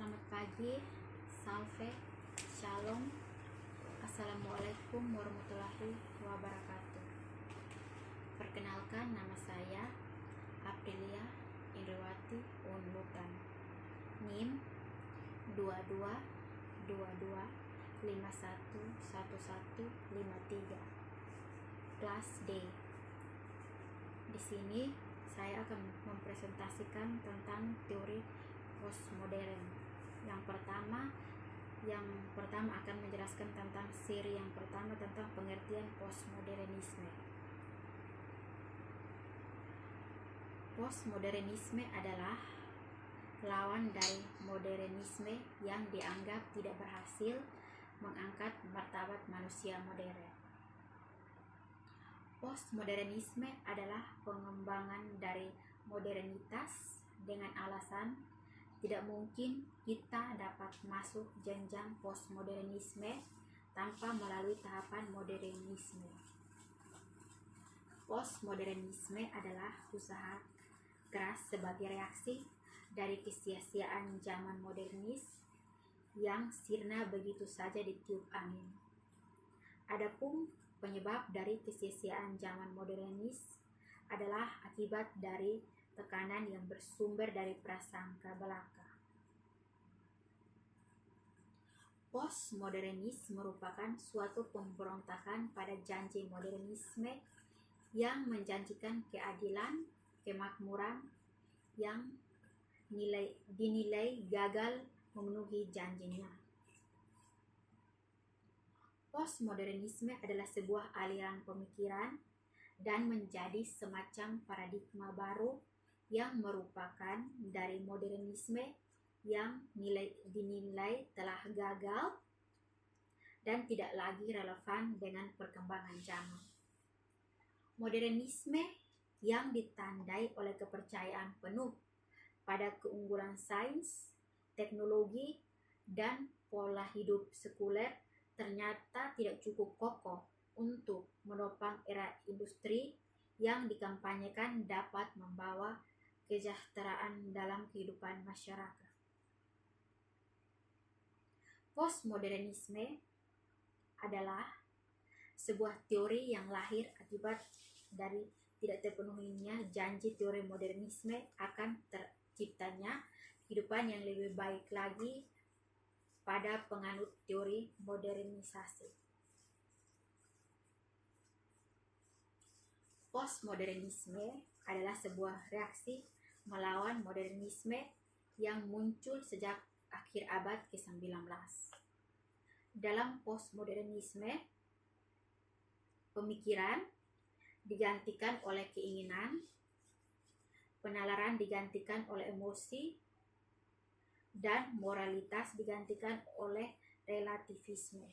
Selamat pagi, salve, shalom, assalamualaikum warahmatullahi wabarakatuh. Perkenalkan, nama saya Aprilia Indriwati Unmutan, NIM 2222511153, kelas D. Di sini saya akan mempresentasikan tentang teori postmodern. Yang pertama akan menjelaskan tentang seri yang pertama tentang pengertian postmodernisme. Postmodernisme adalah lawan dari modernisme yang dianggap tidak berhasil mengangkat martabat manusia modern. Postmodernisme adalah pengembangan dari modernitas dengan alasan tidak mungkin kita dapat masuk jenjang postmodernisme tanpa melalui tahapan modernisme. Postmodernisme adalah usaha keras sebagai reaksi dari kesia-siaan zaman modernis yang sirna begitu saja ditiup angin. Adapun penyebab dari kesia-siaan zaman modernis adalah akibat dari tekanan yang bersumber dari prasangka belaka. Postmodernis merupakan suatu pemberontakan pada janji modernisme yang menjanjikan keadilan, kemakmuran yang dinilai gagal memenuhi janjinya. Postmodernisme adalah sebuah aliran pemikiran dan menjadi semacam paradigma baru yang merupakan dari modernisme yang dinilai telah gagal dan tidak lagi relevan dengan perkembangan zaman. Modernisme yang ditandai oleh kepercayaan penuh pada keunggulan sains, teknologi, dan pola hidup sekuler ternyata tidak cukup kokoh untuk menopang era industri yang dikampanyekan dapat membawa kesejahteraan dalam kehidupan masyarakat. Postmodernisme adalah sebuah teori yang lahir akibat dari tidak terpenuhinya janji teori modernisme akan terciptanya kehidupan yang lebih baik lagi pada penganut teori modernisasi. Postmodernisme adalah sebuah reaksi melawan modernisme yang muncul sejak akhir abad ke-19. Dalam postmodernisme, pemikiran digantikan oleh keinginan, penalaran digantikan oleh emosi, dan moralitas digantikan oleh relativisme.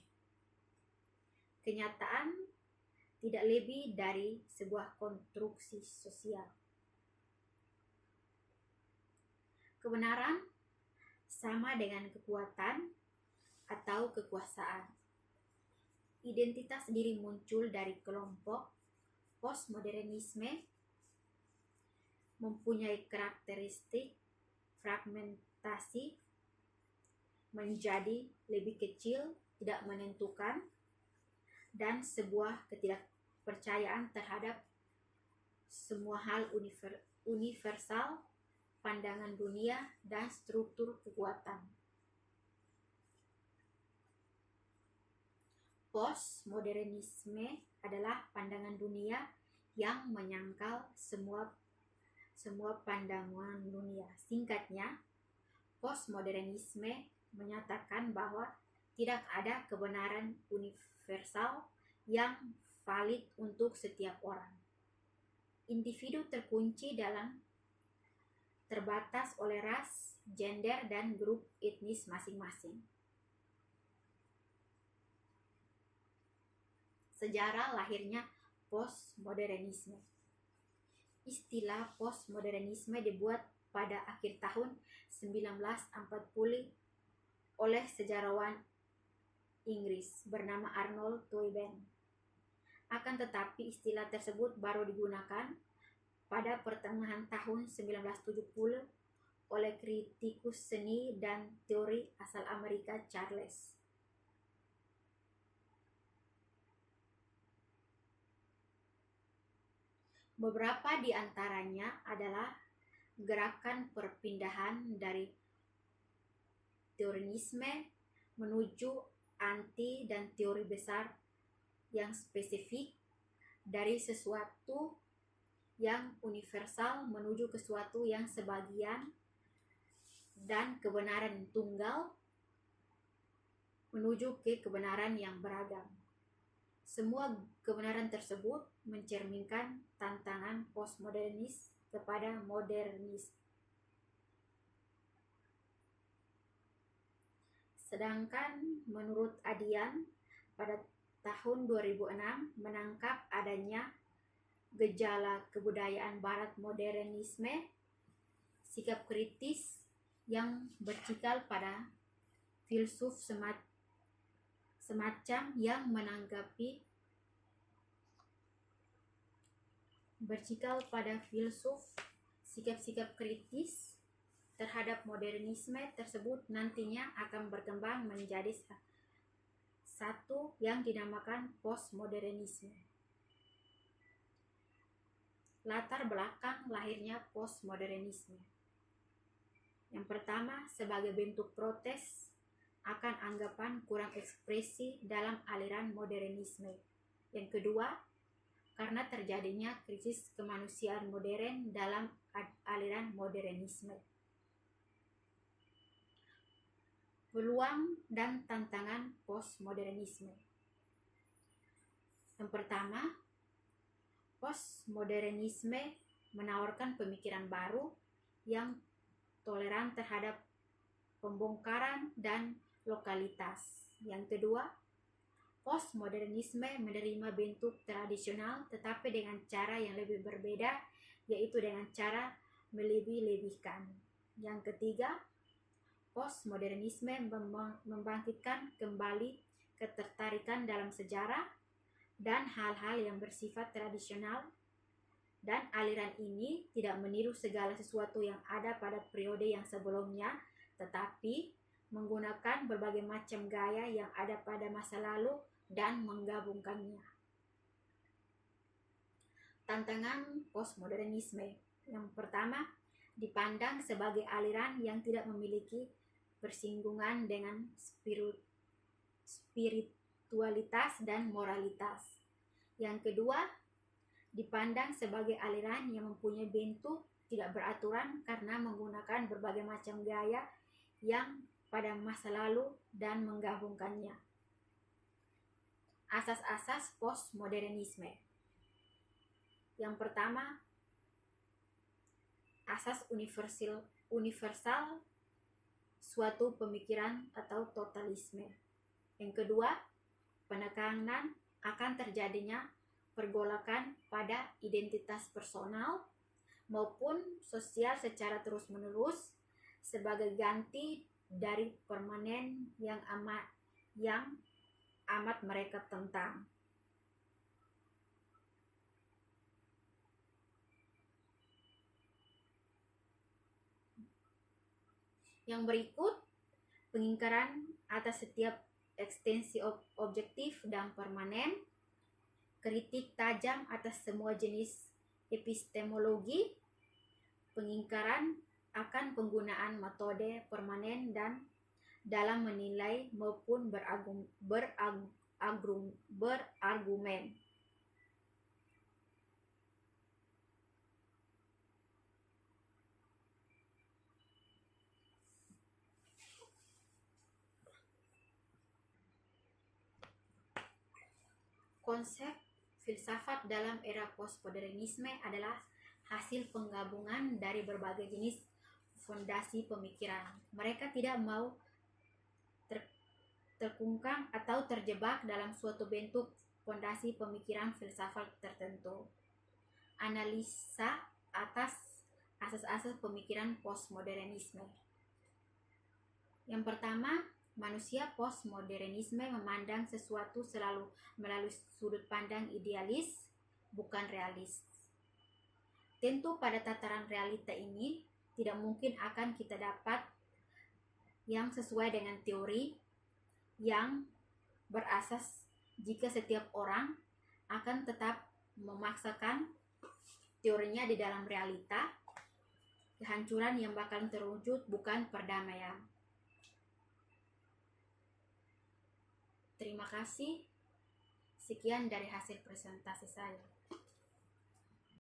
Kenyataan tidak lebih dari sebuah konstruksi sosial. Kebenaran sama dengan kekuatan atau kekuasaan. Identitas diri muncul dari kelompok. Postmodernisme mempunyai karakteristik fragmentasi, menjadi lebih kecil, tidak menentukan, dan sebuah ketidakpercayaan terhadap semua hal universal, pandangan dunia, dan struktur kekuatan. Postmodernisme adalah pandangan dunia yang menyangkal semua pandangan dunia. Singkatnya, postmodernisme menyatakan bahwa tidak ada kebenaran universal yang valid untuk setiap orang. Individu terkunci terbatas oleh ras, gender, dan grup etnis masing-masing. Sejarah lahirnya postmodernisme. Istilah postmodernisme dibuat pada akhir tahun 1940 oleh sejarawan Inggris bernama Arnold Toynbee. Akan tetapi istilah tersebut baru digunakan pada pertengahan tahun 1970 oleh kritikus seni dan teori asal Amerika Charles. Beberapa di antaranya adalah gerakan perpindahan dari teorinisme menuju anti dan teori besar yang spesifik, dari sesuatu yang universal menuju ke sesuatu yang sebagian, dan kebenaran tunggal menuju ke kebenaran yang beragam. Semua kebenaran tersebut mencerminkan tantangan postmodernis kepada modernis. Sedangkan menurut Adian, pada tahun 2006 menangkap adanya gejala kebudayaan barat modernisme, sikap kritis yang bercikal pada filsuf semacam yang menanggapi sikap-sikap kritis terhadap modernisme tersebut nantinya akan berkembang menjadi satu yang dinamakan postmodernisme. Latar belakang lahirnya postmodernisme. Yang pertama, sebagai bentuk protes akan anggapan kurang ekspresi dalam aliran modernisme. Yang kedua, karena terjadinya krisis kemanusiaan modern dalam aliran modernisme. Peluang dan tantangan postmodernisme. Yang pertama, postmodernisme menawarkan pemikiran baru yang toleran terhadap pembongkaran dan lokalitas. Yang kedua, postmodernisme menerima bentuk tradisional tetapi dengan cara yang lebih berbeda, yaitu dengan cara melebih-lebihkan. Yang ketiga, postmodernisme membangkitkan kembali ketertarikan dalam sejarah dan hal-hal yang bersifat tradisional, dan aliran ini tidak meniru segala sesuatu yang ada pada periode yang sebelumnya, tetapi menggunakan berbagai macam gaya yang ada pada masa lalu dan menggabungkannya. Tantangan postmodernisme. Yang pertama, dipandang sebagai aliran yang tidak memiliki persinggungan dengan spiritualitas dan moralitas. Yang kedua, dipandang sebagai aliran yang mempunyai bentuk tidak beraturan karena menggunakan berbagai macam gaya yang pada masa lalu dan menggabungkannya. Asas-asas postmodernisme. Yang pertama, asas universal suatu pemikiran atau totalisme. Yang kedua, penekanan akan terjadinya pergolakan pada identitas personal maupun sosial secara terus-menerus sebagai ganti dari permanen yang amat mereka tentang. Yang berikut, pengingkaran atas setiap ekstensi objektif dan permanen, kritik tajam atas semua jenis epistemologi, pengingkaran akan penggunaan metode permanen dan dalam menilai maupun berargumen. Konsep filsafat dalam era postmodernisme adalah hasil penggabungan dari berbagai jenis fondasi pemikiran. Mereka tidak mau terkungkang atau terjebak dalam suatu bentuk fondasi pemikiran filsafat tertentu. Analisa atas asas-asas pemikiran postmodernisme. Yang pertama, manusia postmodernisme memandang sesuatu selalu melalui sudut pandang idealis, bukan realis. Tentu pada tataran realita ini, tidak mungkin akan kita dapat yang sesuai dengan teori yang berasas jika setiap orang akan tetap memaksakan teorinya di dalam realita. Kehancuran yang bakal terwujud bukan perdamaian. Terima kasih. Sekian dari hasil presentasi saya.